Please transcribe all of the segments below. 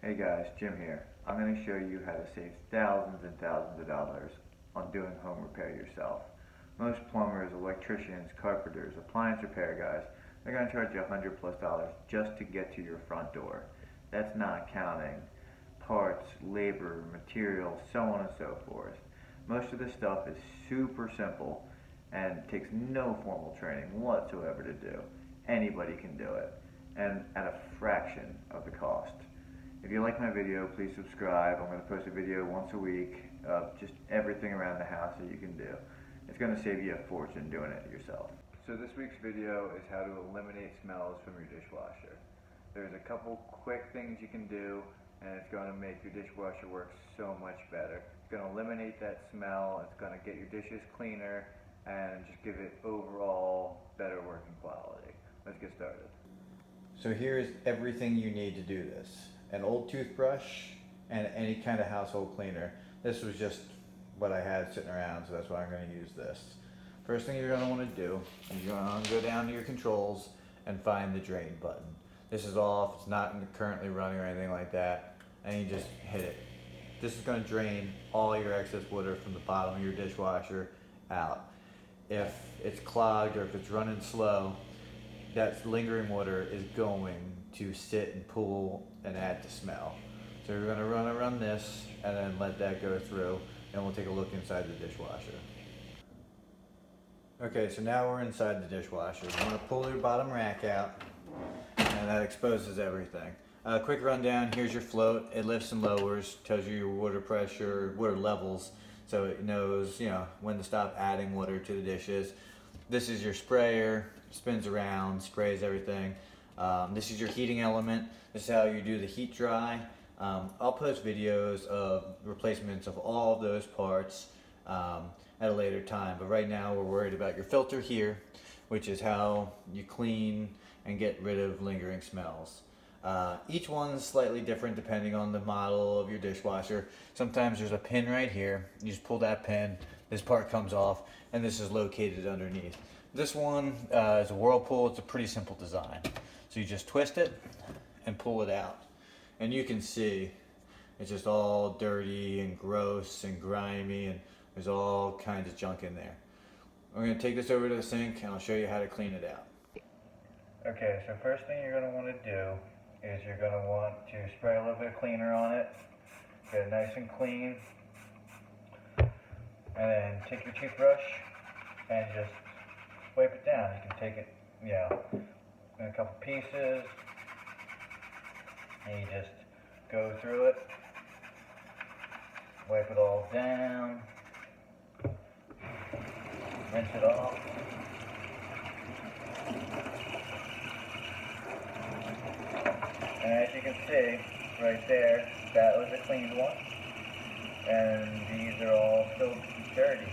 Hey guys, Jim here. I'm going to show you how to save thousands and thousands of dollars on doing home repair yourself. Most plumbers, electricians, carpenters, appliance repair guys, they're going to charge you $100+ just to get to your front door. That's not counting parts, labor, materials, so on and so forth. Most of this stuff is super simple and takes no formal training whatsoever to do. Anybody can do it, and at a fraction of the cost. If you like my video, please subscribe. I'm going to post a video once a week of just everything around the house that you can do. It's going to save you a fortune doing it yourself. So this week's video is how to eliminate smells from your dishwasher. There's a couple quick things you can do, and it's going to make your dishwasher work so much better. It's going to eliminate that smell, it's going to get your dishes cleaner, and just give it overall better working quality. Let's get started. So here's everything you need to do this. An old toothbrush and any kind of household cleaner. This was just what I had sitting around, so that's why I'm going to use this. First thing you're going to want to do is you're going to go down to your controls and find the drain button. This is off, it's not currently running or anything like that, and you just hit it. This is going to drain all your excess water from the bottom of your dishwasher out. If it's clogged or if it's running slow, that lingering water is going to sit and pool and add to smell. So you're going to run this and then let that go through, and we'll take a look inside the dishwasher. Okay, so now we're inside the dishwasher. You want to pull your bottom rack out, and that exposes everything. Quick rundown, here's your float. It lifts and lowers, tells you your water pressure, water levels, so it knows, when to stop adding water to the dishes. This is your sprayer, spins around, sprays everything. This is your heating element. This is how you do the heat dry. I'll post videos of replacements of all of those parts at a later time, but right now we're worried about your filter here, which is how you clean and get rid of lingering smells. Each one's slightly different depending on the model of your dishwasher. Sometimes there's a pin right here. You just pull that pin, this part comes off, and this is located underneath. This one is a Whirlpool. It's a pretty simple design. So you just twist it and pull it out. And you can see it's just all dirty and gross and grimy, and there's all kinds of junk in there. I'm going to take this over to the sink and I'll show you how to clean it out. Okay, so first thing you're going to want to do is you're going to want to spray a little bit of cleaner on it, get it nice and clean, and then take your toothbrush and just wipe it down. You can take it, in a couple pieces, and you just go through it, wipe it all down, rinse it off. And as you can see, right there, that was a cleaned one, and these are all still dirty.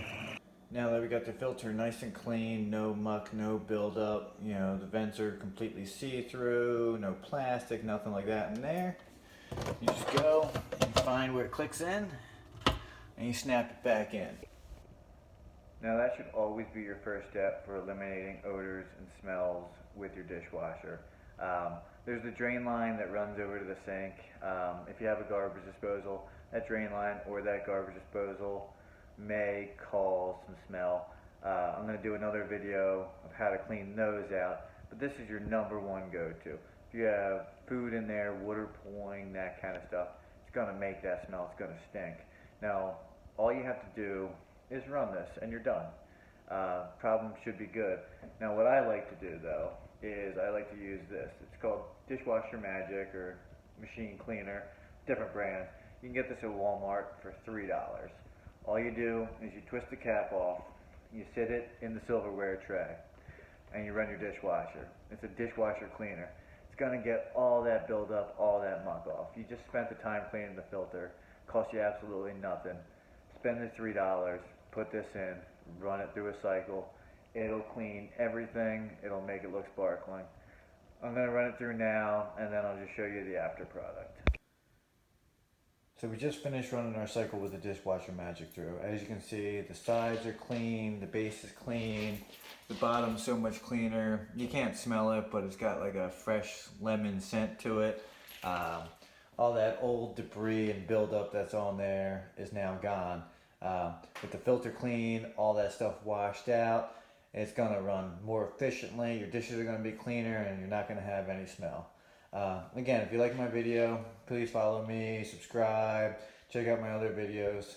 Now that we got the filter nice and clean, no muck, no buildup, the vents are completely see-through, no plastic, nothing like that in there. You just go and find where it clicks in, and you snap it back in. Now that should always be your first step for eliminating odors and smells with your dishwasher. There's the drain line that runs over to the sink. If you have a garbage disposal, that drain line or that garbage disposal may cause some smell. I'm going to do another video of how to clean those out, but this is your number one go-to. If you have food in there, water pooling, that kind of stuff, it's going to make that smell, it's going to stink. Now, all you have to do is run this and you're done. Problem should be good. Now what I like to do though is I like to use this. It's called Dishwasher Magic or Machine Cleaner, different brand. You can get this at Walmart for $3. All you do is you twist the cap off, you sit it in the silverware tray, and you run your dishwasher. It's a dishwasher cleaner. It's going to get all that buildup, all that muck off. You just spent the time cleaning the filter. Cost you absolutely nothing. Spend the $3, put this in, run it through a cycle. It'll clean everything. It'll make it look sparkling. I'm going to run it through now, and then I'll just show you the after product. So we just finished running our cycle with the Dishwasher Magic through. As you can see, the sides are clean, the base is clean, the bottom's so much cleaner. You can't smell it, but it's got like a fresh lemon scent to it. all that old debris and buildup that's on there is now gone. With the filter clean, all that stuff washed out, it's going to run more efficiently. Your dishes are going to be cleaner and you're not going to have any smell. Again, if you like my video, please follow me, subscribe, check out my other videos.